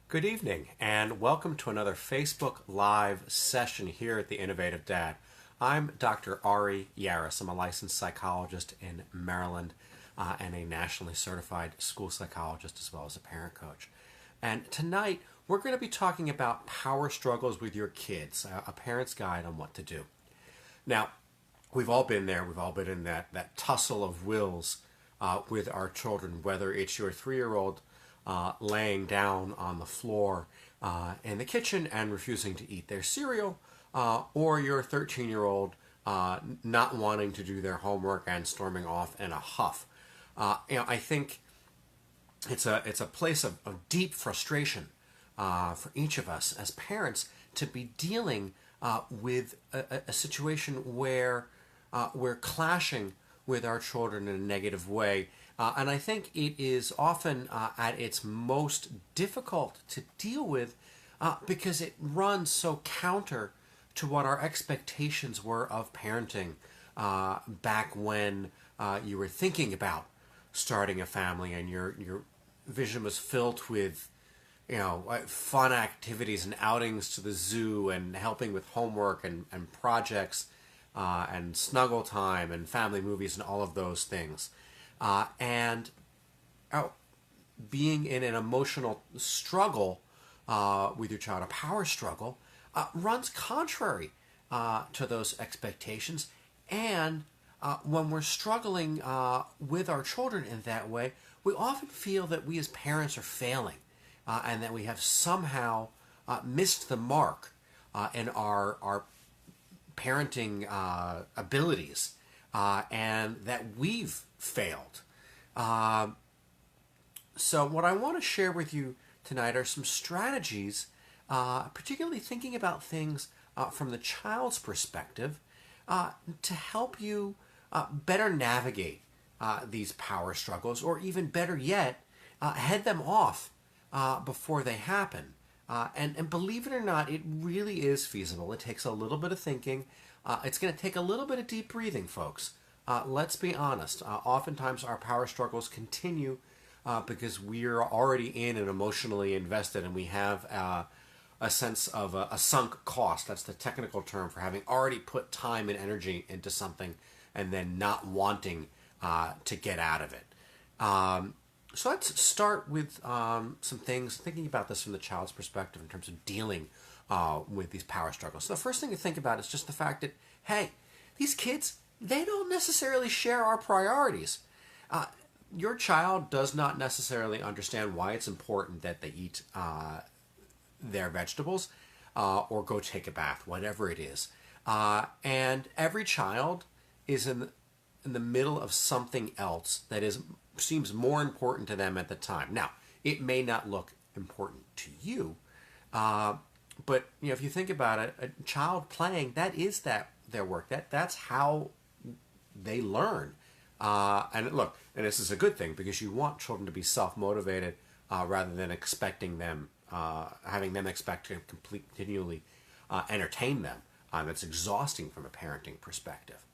Good evening, and welcome to another Facebook Live session here at the Innovative Dad. I'm Dr. Ari Yaris. I'm a licensed psychologist in Maryland and a nationally certified school psychologist as well as a parent coach. And tonight, we're going to be talking about power struggles with your kids, a parent's guide on what to do. Now, we've all been there. We've all been in that tussle of wills with our children, whether it's your 3-year-old laying down on the floor in the kitchen and refusing to eat their cereal, or your 13-year-old not wanting to do their homework and storming off in a huff. I think it's a place of deep frustration for each of us as parents to be dealing with a situation where we're clashing with our children in a negative way. And I think it is often at its most difficult to deal with because it runs so counter to what our expectations were of parenting back when you were thinking about starting a family and your vision was filled with fun activities and outings to the zoo and helping with homework and projects and snuggle time and family movies and all of those things. And being in an emotional struggle with your child, a power struggle, runs contrary to those expectations. And when we're struggling with our children in that way, we often feel that we as parents are failing and that we have somehow missed the mark in our parenting abilities and that we've failed. So what I want to share with you tonight are some strategies, particularly thinking about things from the child's perspective, to help you better navigate these power struggles, or even better yet, head them off before they happen. And believe it or not, it really is feasible. It takes a little bit of thinking. It's going to take a little bit of deep breathing, folks. Let's be honest. Oftentimes our power struggles continue because we're already in and emotionally invested, and we have a sense of a sunk cost. That's the technical term for having already put time and energy into something and then not wanting to get out of it. So let's start with some things, thinking about this from the child's perspective in terms of dealing with these power struggles. So the first thing to think about is just the fact that, hey, these kids, they don't necessarily share our priorities. Your child does not necessarily understand why it's important that they eat their vegetables or go take a bath, whatever it is. And every child is in the middle of something else that seems more important to them at the time. Now, it may not look important to you, but if you think about it, a child playing, that is their work. That's how they learn. And look, and this is a good thing because you want children to be self-motivated rather than expecting them, having them expect to continually entertain them. That's exhausting from a parenting perspective.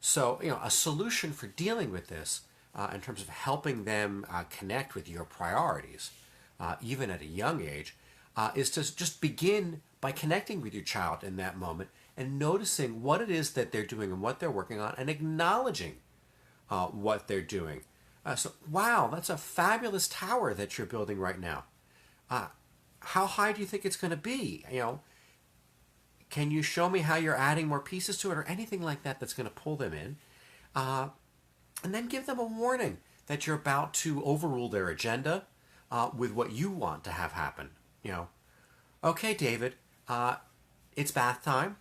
So, a solution for dealing with this in terms of helping them connect with your priorities, even at a young age, is to just begin by connecting with your child in that moment and noticing what it is that they're doing and what they're working on and acknowledging what they're doing. So, wow, that's a fabulous tower that you're building right now. How high do you think it's going to be? Can you show me how you're adding more pieces to it or anything like that that's going to pull them in? And then give them a warning that you're about to overrule their agenda with what you want to have happen. Okay, David, it's bath time.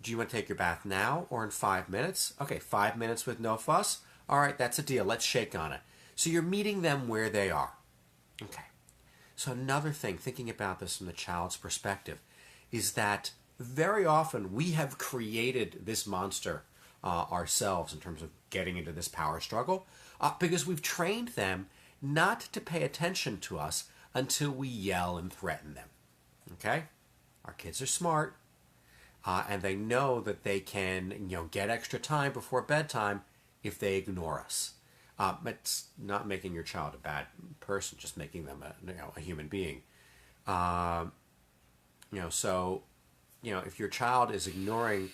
Do you want to take your bath now or in 5 minutes? Okay, 5 minutes with no fuss. All right, that's a deal. Let's shake on it. So you're meeting them where they are. Okay. So another thing, thinking about this from the child's perspective, is that very often we have created this monster ourselves in terms of getting into this power struggle because we've trained them not to pay attention to us until we yell and threaten them. Okay? Our kids are smart and they know that they can get extra time before bedtime if they ignore us. It's not making your child a bad person, just making them a human being. Um, so if your child is ignoring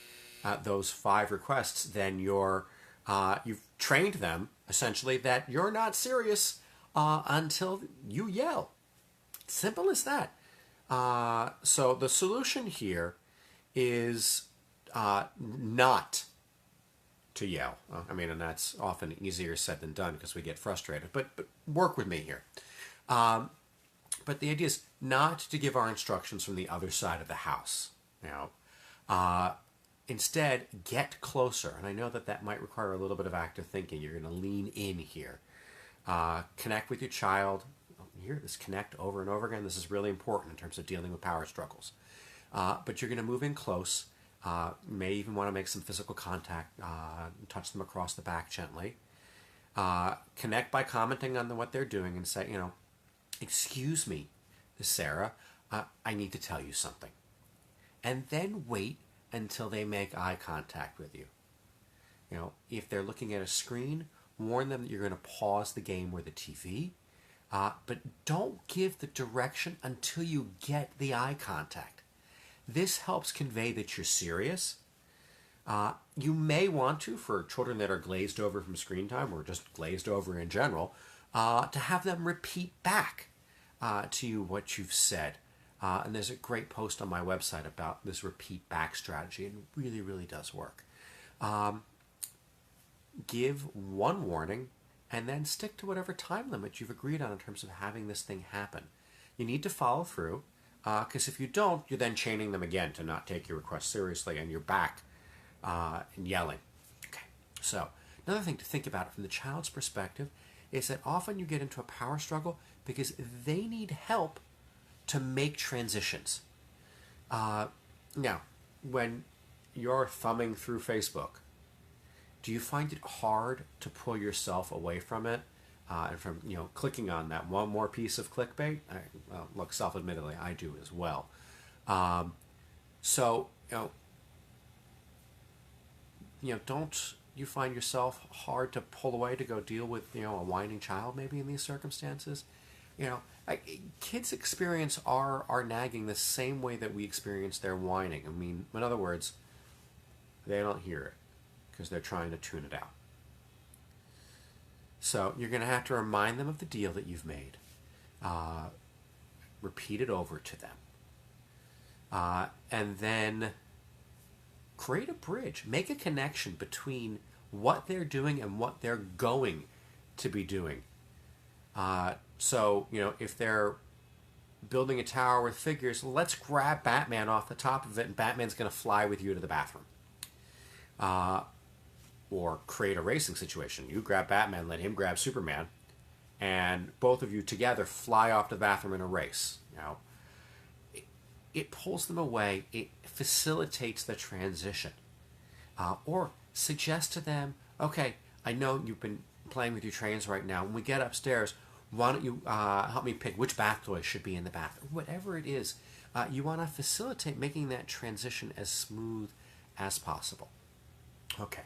those 5 requests, then you've trained them essentially that you're not serious until you yell. Simple as that. So the solution here is not to yell. I mean, and that's often easier said than done because we get frustrated. But work with me here. But the idea is not to give our instructions from the other side of the house. Instead, get closer. And I know that might require a little bit of active thinking. You're going to lean in here. Connect with your child. You hear this connect over and over again. This is really important in terms of dealing with power struggles. But you're going to move in close. May even want to make some physical contact. Touch them across the back gently. Connect by commenting on what they're doing and say, excuse me, Sarah, I need to tell you something. And then wait until they make eye contact with you. If they're looking at a screen, warn them that you're going to pause the game or the TV. But don't give the direction until you get the eye contact. This helps convey that you're serious. You may want to, for children that are glazed over from screen time or just glazed over in general, to have them repeat back to you what you've said. And there's a great post on my website about this repeat back strategy, and it really, really does work. Give one warning and then stick to whatever time limit you've agreed on in terms of having this thing happen. You need to follow through, because if you don't, you're then chaining them again to not take your request seriously, and you're back and yelling. Okay. So another thing to think about from the child's perspective is that often you get into a power struggle because they need help to make transitions. Now, when you're thumbing through Facebook, do you find it hard to pull yourself away from it and from clicking on that one more piece of clickbait? Look, self-admittedly, I do as well. So don't you find yourself hard to pull away to go deal with a whining child maybe in these circumstances? Kids experience our nagging the same way that we experience their whining. I mean, in other words, they don't hear it because they're trying to tune it out. So you're going to have to remind them of the deal that you've made. Repeat it over to them. And then create a bridge. Make a connection between what they're doing and what they're going to be doing. So, if they're building a tower with figures, let's grab Batman off the top of it and Batman's going to fly with you to the bathroom. Or create a racing situation. You grab Batman, let him grab Superman, and both of you together fly off to the bathroom in a race. It pulls them away. It facilitates the transition. Or suggest to them, okay, I know you've been playing with your trains right now. When we get upstairs, why don't you help me pick which bath toy should be in the bath? Whatever it is, you want to facilitate making that transition as smooth as possible. Okay.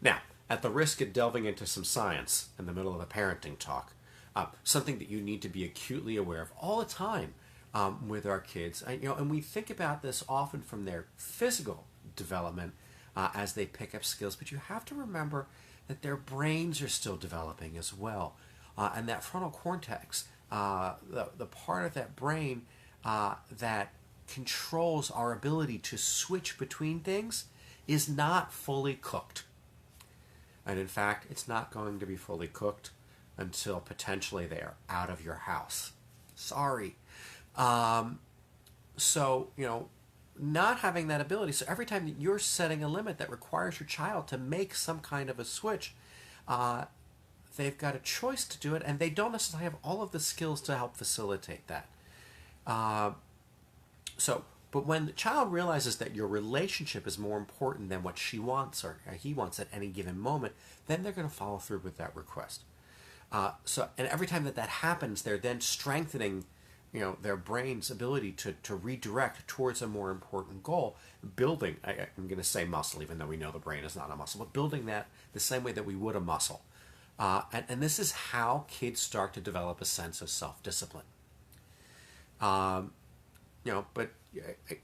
Now, at the risk of delving into some science in the middle of a parenting talk, something that you need to be acutely aware of all the time with our kids, and we think about this often from their physical development as they pick up skills, but you have to remember that their brains are still developing as well. And that frontal cortex, the part of that brain that controls our ability to switch between things, is not fully cooked. And in fact, it's not going to be fully cooked until potentially they are out of your house. Sorry. So, not having that ability. So every time that you're setting a limit that requires your child to make some kind of a switch, they've got a choice to do it, and they don't necessarily have all of the skills to help facilitate that. But when the child realizes that your relationship is more important than what she wants or he wants at any given moment, then they're going to follow through with that request. And every time that happens, they're then strengthening, their brain's ability to redirect towards a more important goal. Building, I'm going to say muscle, even though we know the brain is not a muscle, but building that the same way that we would a muscle. And this is how kids start to develop a sense of self-discipline. Um, but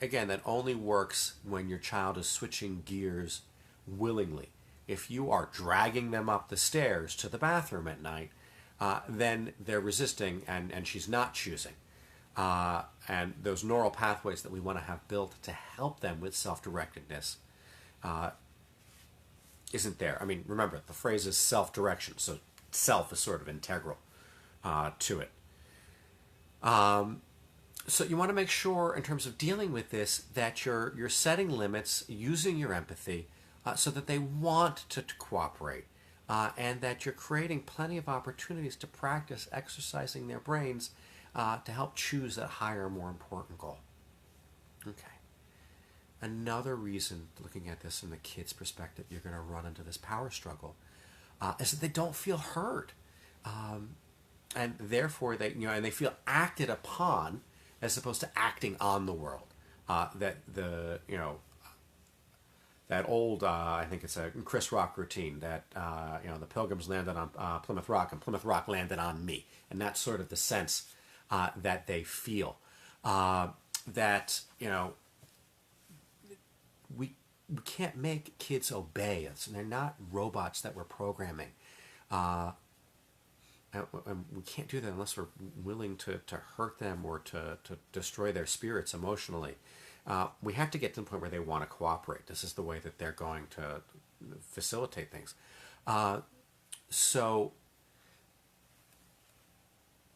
again, that only works when your child is switching gears willingly. If you are dragging them up the stairs to the bathroom at night, then they're resisting and she's not choosing. And those neural pathways that we want to have built to help them with self-directedness isn't there. I mean, remember, the phrase is self-direction, so self is sort of integral to it. So you want to make sure, in terms of dealing with this, that you're setting limits, using your empathy, so that they want to cooperate, and that you're creating plenty of opportunities to practice exercising their brains to help choose that higher, more important goal. Okay. Another reason, looking at this from the kid's perspective, you're going to run into this power struggle is that they don't feel heard, and therefore they feel acted upon as opposed to acting on the world. That that old I think it's a Chris Rock routine that the Pilgrims landed on Plymouth Rock and Plymouth Rock landed on me, and that's sort of the sense that they feel that we can't make kids obey us, and they're not robots that we're programming. And we can't do that unless we're willing to hurt them or to destroy their spirits emotionally. We have to get to the point where they want to cooperate. This is the way that they're going to facilitate things. So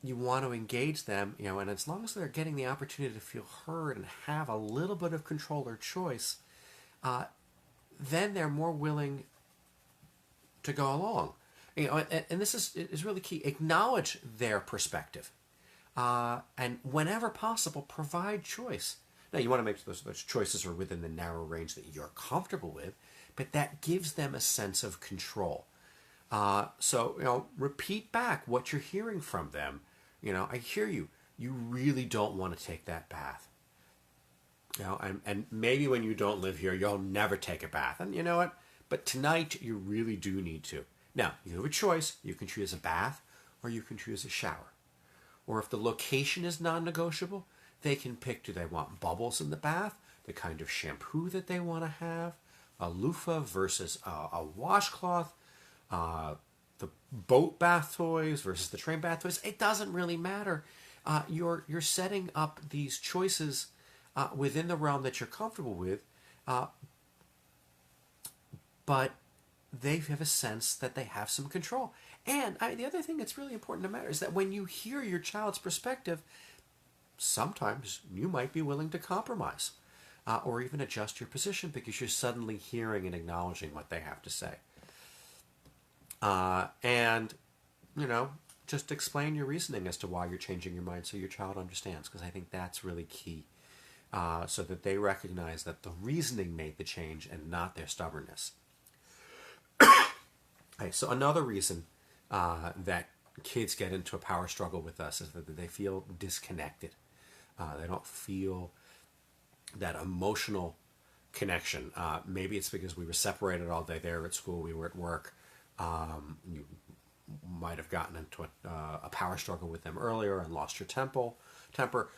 you want to engage them, and as long as they're getting the opportunity to feel heard and have a little bit of control or choice, then they're more willing to go along. And this is really key. Acknowledge their perspective, and whenever possible, provide choice. Now, you want to make sure those choices are within the narrow range that you're comfortable with, but that gives them a sense of control. So repeat back what you're hearing from them. I hear you. You really don't want to take that bath. And maybe when you don't live here, you'll never take a bath. And you know what? But tonight, you really do need to. Now, you have a choice. You can choose a bath or you can choose a shower. Or if the location is non-negotiable, they can pick, do they want bubbles in the bath, the kind of shampoo that they want to have, a loofah versus a washcloth, the boat bath toys versus the train bath toys. It doesn't really matter. You're setting up these choices within the realm that you're comfortable with, but they have a sense that they have some control. And the other thing that's really important to matter is that when you hear your child's perspective, sometimes you might be willing to compromise or even adjust your position because you're suddenly hearing and acknowledging what they have to say. And just explain your reasoning as to why you're changing your mind so your child understands, because I think that's really key, so that they recognize that the reasoning made the change and not their stubbornness. Okay, so another reason that kids get into a power struggle with us is that they feel disconnected. They don't feel that emotional connection. Maybe it's because we were separated all day there at school, we were at work. You might have gotten into a power struggle with them earlier and lost your temper.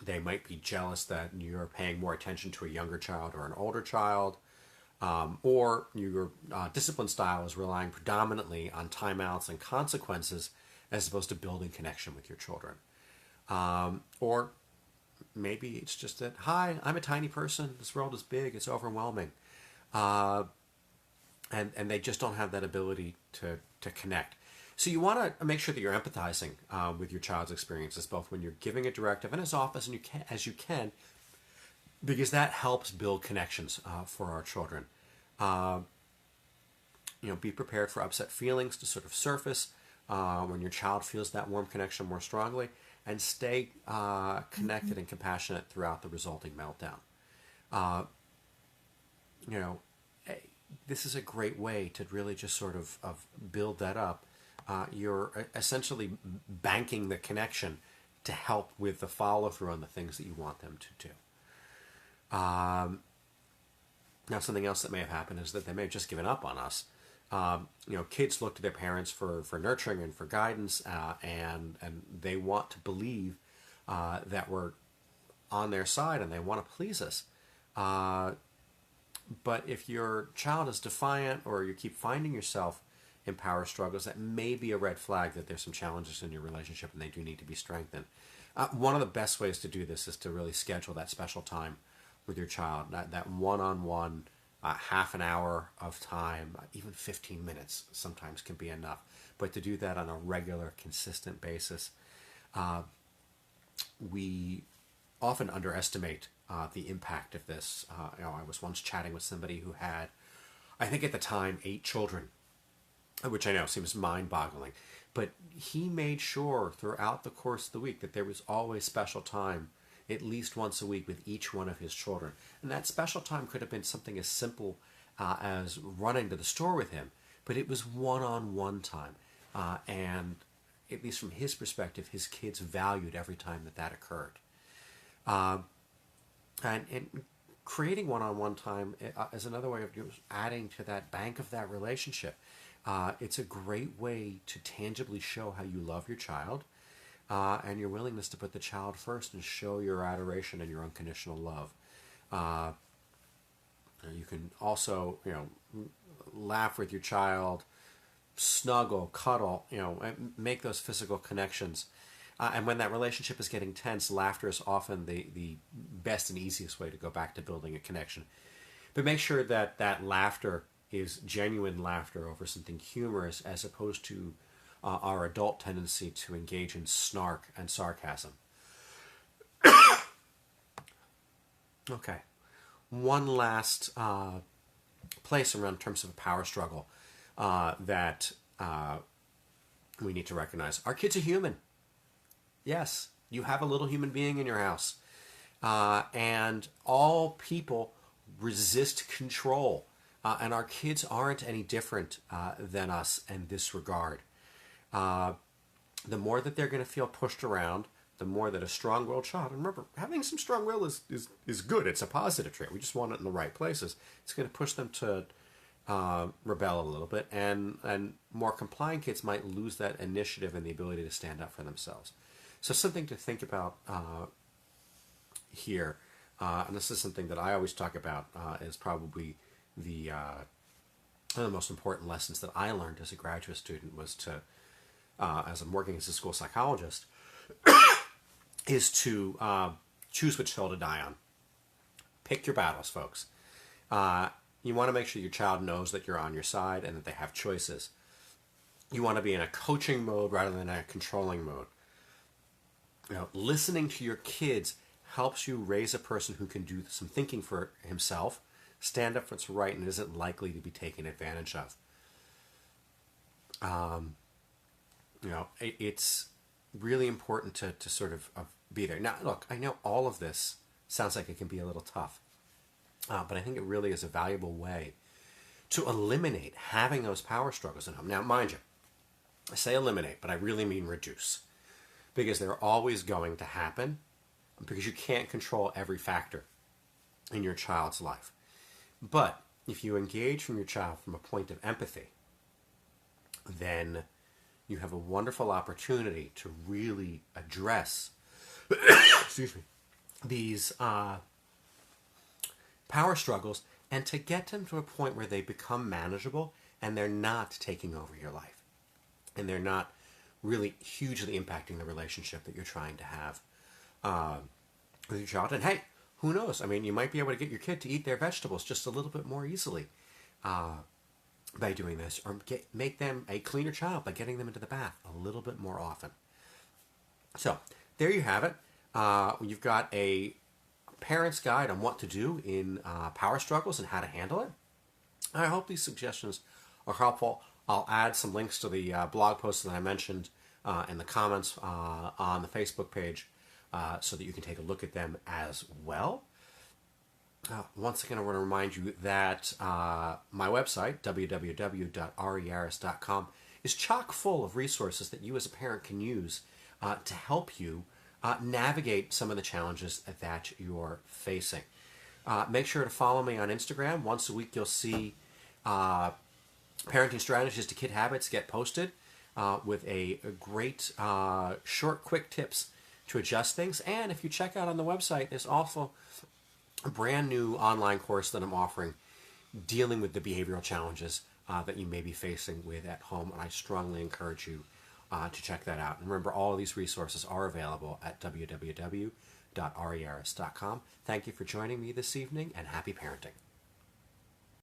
They might be jealous that you're paying more attention to a younger child or an older child. Or your discipline style is relying predominantly on timeouts and consequences as opposed to building connection with your children. Or maybe it's just that, hi, I'm a tiny person, this world is big, it's overwhelming. And they just don't have that ability to connect. So you want to make sure that you're empathizing with your child's experiences, both when you're giving a directive and as often as you can, because that helps build connections for our children. Be prepared for upset feelings to sort of surface when your child feels that warm connection more strongly, and stay connected and compassionate throughout the resulting meltdown. This is a great way to really just sort of build that up. You're essentially banking the connection to help with the follow-through on the things that you want them to do. Now, something else that may have happened is that they may have just given up on us. Kids look to their parents for nurturing and for guidance, and they want to believe that we're on their side and they want to please us. But if your child is defiant or you keep finding yourself in power struggles, that may be a red flag that there's some challenges in your relationship and they do need to be strengthened. One of the best ways to do this is to really schedule that special time with your child, that one-on-one, half an hour of time, even 15 minutes sometimes can be enough. But to do that on a regular, consistent basis, we often underestimate the impact of this. I was once chatting with somebody who had, I think at the time, 8 children, which I know seems mind-boggling. But he made sure throughout the course of the week that there was always special time, at least once a week, with each one of his children. And that special time could have been something as simple as running to the store with him, but it was one-on-one time. And at least from his perspective, his kids valued every time that occurred. And creating one-on-one time is another way of adding to that bank of that relationship. It's a great way to tangibly show how you love your child and your willingness to put the child first and show your adoration and your unconditional love. You can also, laugh with your child, snuggle, cuddle, and make those physical connections. And when that relationship is getting tense, laughter is often the best and easiest way to go back to building a connection. But make sure that that laughter is genuine laughter over something humorous as opposed to our adult tendency to engage in snark and sarcasm. Okay. One last place around in terms of a power struggle that we need to recognize. Our kids are human. Yes, you have a little human being in your house. And all people resist control. And our kids aren't any different than us in this regard. The more that they're going to feel pushed around, the more that a strong-willed child, and remember, having some strong will is good. It's a positive trait. We just want it in the right places. It's going to push them to rebel a little bit, and more compliant kids might lose that initiative and the ability to stand up for themselves. So something to think about here, and this is something that I always talk about, is probably one of the most important lessons that I learned as a graduate student was to, as I'm working as a school psychologist, is to choose which hill to die on. Pick your battles, folks. You want to make sure your child knows that you're on your side and that they have choices. You want to be in a coaching mode rather than a controlling mode. Listening to your kids helps you raise a person who can do some thinking for himself, stand up for what's right, and isn't likely to be taken advantage of. It's really important to sort of be there. Now, look, I know all of this sounds like it can be a little tough, but I think it really is a valuable way to eliminate having those power struggles at home. Now, mind you, I say eliminate, but I really mean reduce, because they're always going to happen, because you can't control every factor in your child's life. But if you engage from your child from a point of empathy, then you have a wonderful opportunity to really address excuse me, these power struggles and to get them to a point where they become manageable and they're not taking over your life and they're not really hugely impacting the relationship that you're trying to have with your child. And hey, who knows? I mean, you might be able to get your kid to eat their vegetables just a little bit more easily by doing this, or make them a cleaner child by getting them into the bath a little bit more often. So there you have it. You've got a parent's guide on what to do in power struggles and how to handle it. I hope these suggestions are helpful. I'll add some links to the blog posts that I mentioned in the comments on the Facebook page so that you can take a look at them as well. Once again, I want to remind you that my website, www.ariaris.com, is chock full of resources that you as a parent can use to help you navigate some of the challenges that you're facing. Make sure to follow me on Instagram. Once a week you'll see Parenting Strategies to Kid Habits get posted with a great short, quick tips to adjust things. And if you check out on the website, there's also a brand new online course that I'm offering dealing with the behavioral challenges that you may be facing with at home. And I strongly encourage you to check that out. And remember, all of these resources are available at www.ariaris.com. Thank you for joining me this evening, and happy parenting.